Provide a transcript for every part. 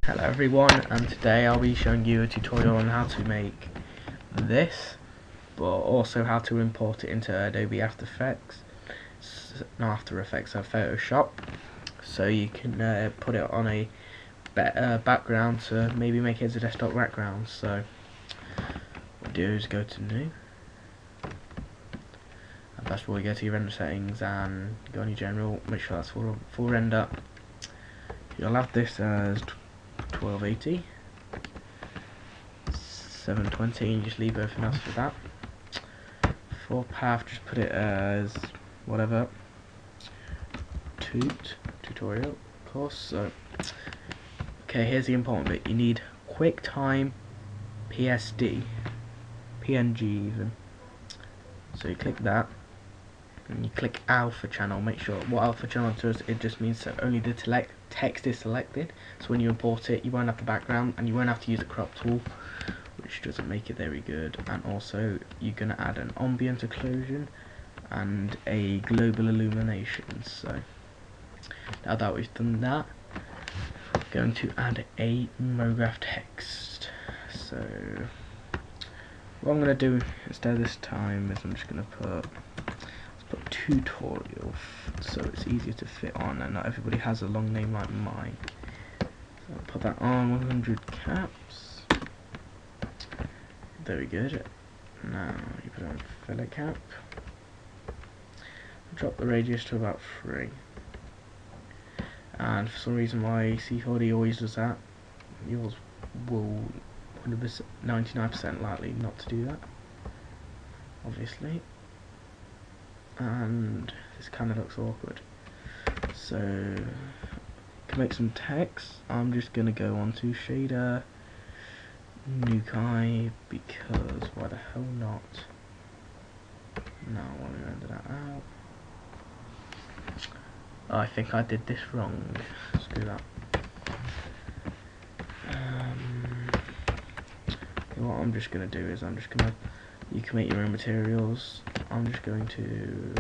Hello everyone, and today I'll be showing you a tutorial on how to make this, but also how to import it into Adobe After Effects, not After Effects, Photoshop, so you can put it on a background to maybe make it as a desktop background. So what you do is go to New, and first of all you go to your render settings and go on your general, make sure that's full render. You'll have this as 1280, 720, and just leave everything else for that. For path, just put it as whatever, tutorial course. So okay, here's the important bit. You need QuickTime PSD, PNG even. So you click that and you click alpha channel. Make sure what alpha channel does, it just means that only the text is selected, so when you import it you won't have the background and you won't have to use the crop tool, which doesn't make it very good. And also you're going to add an ambient occlusion and a global illumination. So now that we've done that, we're going to add a MoGraph text. So what I'm going to do instead this time is I'm just going to put tutorial so it's easier to fit on, and not everybody has a long name like mine. So I'll put that on 100 caps. Very good. Now you put on fillet cap. Drop the radius to about 3. And for some reason my C4D always does that. Yours will 99% likely not to do that, obviously. And this kind of looks awkward. So to make some text, I'm just gonna go on to shader, Nukai, because why the hell not? Now I want to render that out. Oh, I think I did this wrong. Screw that. What I'm just gonna do is you can make your own materials. I'm just going to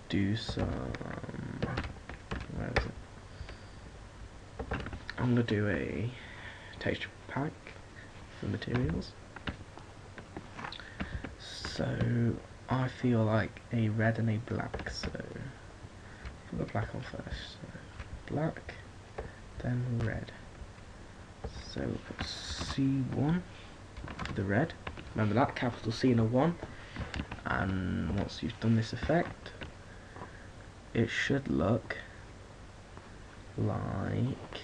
do some, where is it? I'm going to do a texture pack for materials. So I feel like a red and a black, so put the black on first. So black, then red. So we'll put C1 for the red. Remember that, capital C and a 1. And once you've done this effect, it should look like,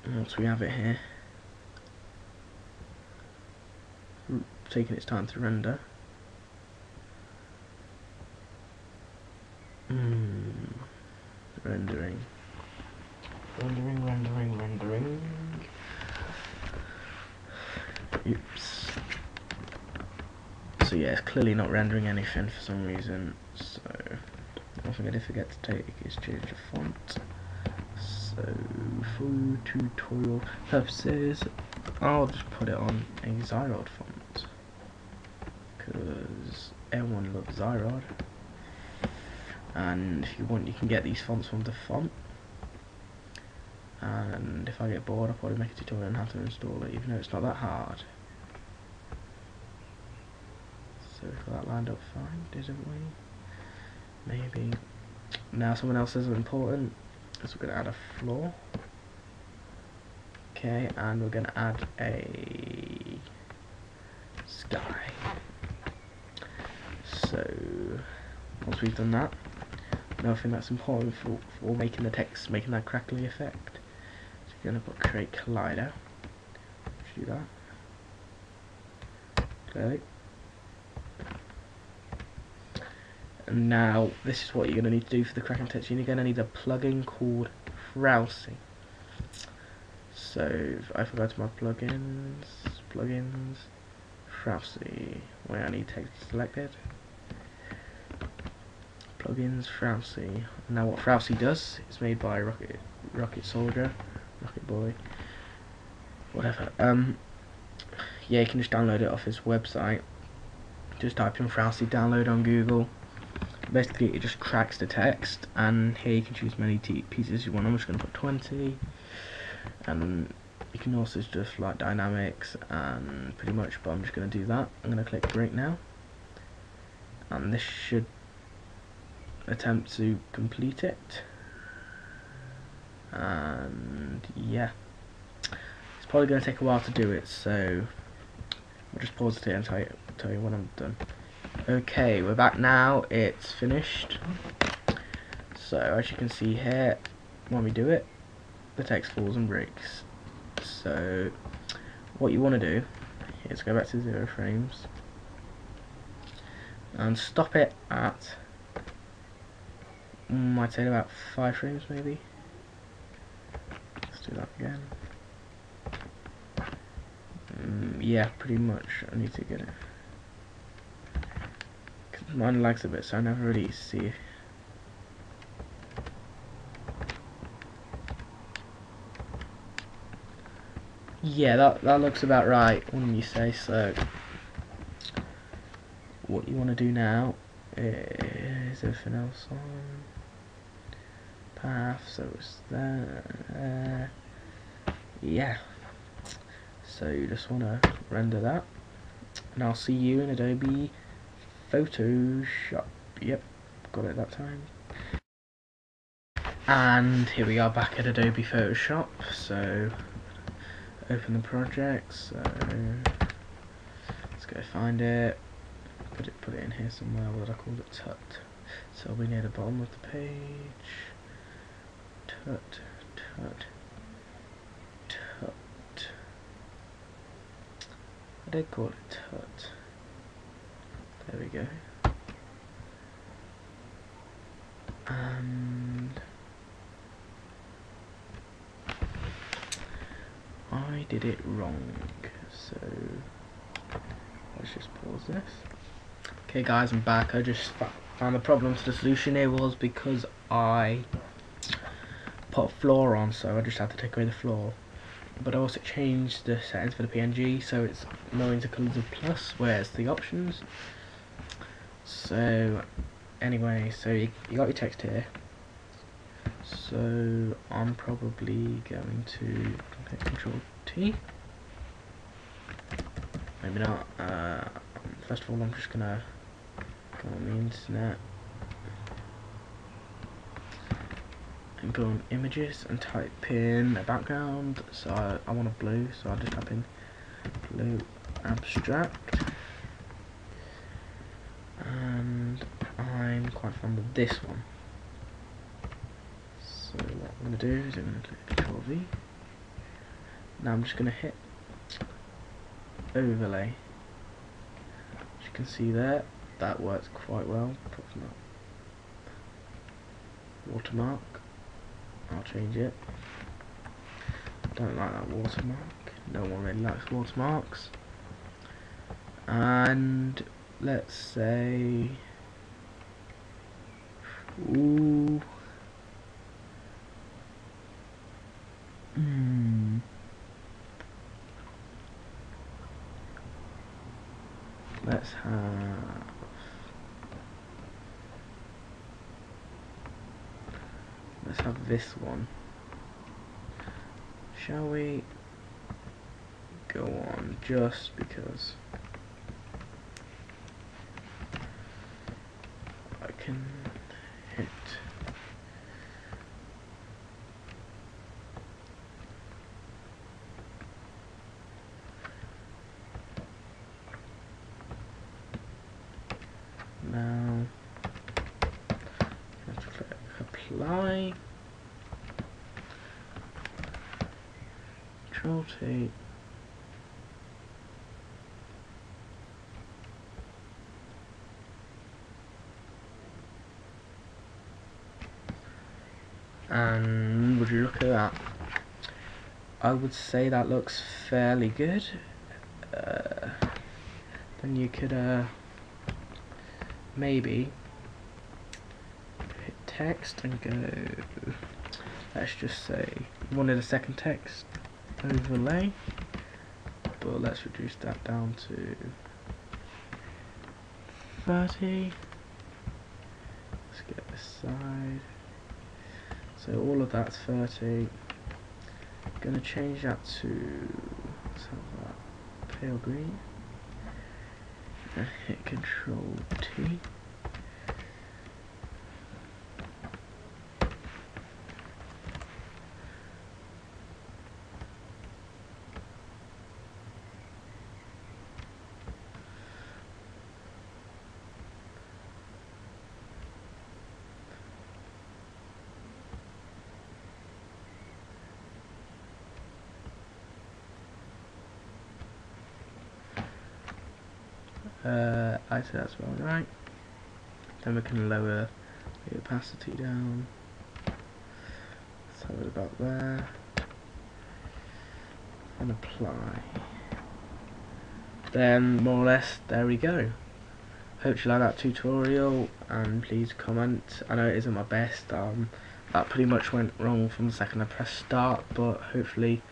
once we have it here, taking its time to render. Rendering. Oops. So yeah, it's clearly not rendering anything for some reason. So one thing I did forget to take is change the font. So for tutorial purposes, I'll just put it on a Zyrod font, because everyone loves Zyrod. And if you want, you can get these fonts from the font. And if I get bored, I'll probably make a tutorial on how to install it, even though it's not that hard. So if that lined up fine, didn't we? Maybe. Now something else is important, is we're going to add a floor. Okay, and we're going to add a sky. So once we've done that, another thing that's important for making the text, making that crackly effect, so you're going to put create collider. Do that. Okay. And now this is what you're going to need to do for the cracking text. You're going to need a plugin called Frowsy. So if I forgot my plugins, Frowsy, where I need text selected. Plugins, Frowsy. Now what Frowsy does, it's made by Rocket Soldier, Rocket Boy, whatever. Yeah, you can just download it off his website. Just type in Frowsy, download on Google. basically it just tracks the text, and here you can choose many pieces you want. I'm just going to put 20, and you can also just like dynamics and pretty much, but I'm just going to do that. I'm going to click break now, and this should attempt to complete it. And yeah, it's probably going to take a while to do it, so I'll just pause it here and tell you when I'm done. Okay, we're back now, it's finished. So as you can see here, when we do it, the text falls and breaks. So what you want to do is go back to 0 frames and stop it at, I'd say about 5 frames maybe. Let's do that again. Yeah, pretty much. I need to get it. Mine lags a bit, so I never really see. Yeah, that looks about right when you say so. What you want to do now is everything else on path, so it's there. Yeah. So you just want to render that, and I'll see you in Adobe Photoshop. Yep, got it that time. And here we are back at Adobe Photoshop. So open the project. So let's go find it. Put it in here somewhere. What did I call it? Tut. So it'll be near the bottom of the page. Tut, tut, tut. I did call it tut. There we go. And I did it wrong. So let's just pause this. Okay guys, I'm back. I just found the problem. So the solution here was because I put a floor on, so I just had to take away the floor. But I also changed the settings for the PNG, so it's no intercolors of plus, whereas the options. So anyway, so you got your text here. So I'm probably going to hit Control T. Maybe not. First of all, I'm just gonna go on the internet and go on images and type in a background. So I want a blue, so I'll just type in blue abstract, and I'm quite fond of this one. So what I'm going to do is I'm going to click Control V. Now I'm just going to hit overlay. As you can see there, that works quite well. Watermark, I'll change it. Don't like that watermark. No one really likes watermarks. And let's say, let's have this one. Shall we go on just because I can hit now. Let's click apply. Control T. And would you look at that? I would say that looks fairly good. Then you could maybe hit text and go, let's just say you wanted a second text overlay, but let's reduce that down to 30. side. So all of that's 30. Gonna change that to, let's have that pale green. And hit Control T. I say that's about right. Then we can lower the opacity down. So about there. And apply. Then more or less there we go. Hope you like that tutorial, and please comment. I know it isn't my best. That pretty much went wrong from the second I pressed start, but hopefully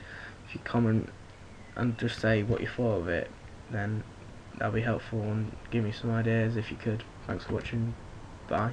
if you comment and just say what you thought of it, then that'll be helpful and give me some ideas if you could. Thanks for watching. Bye.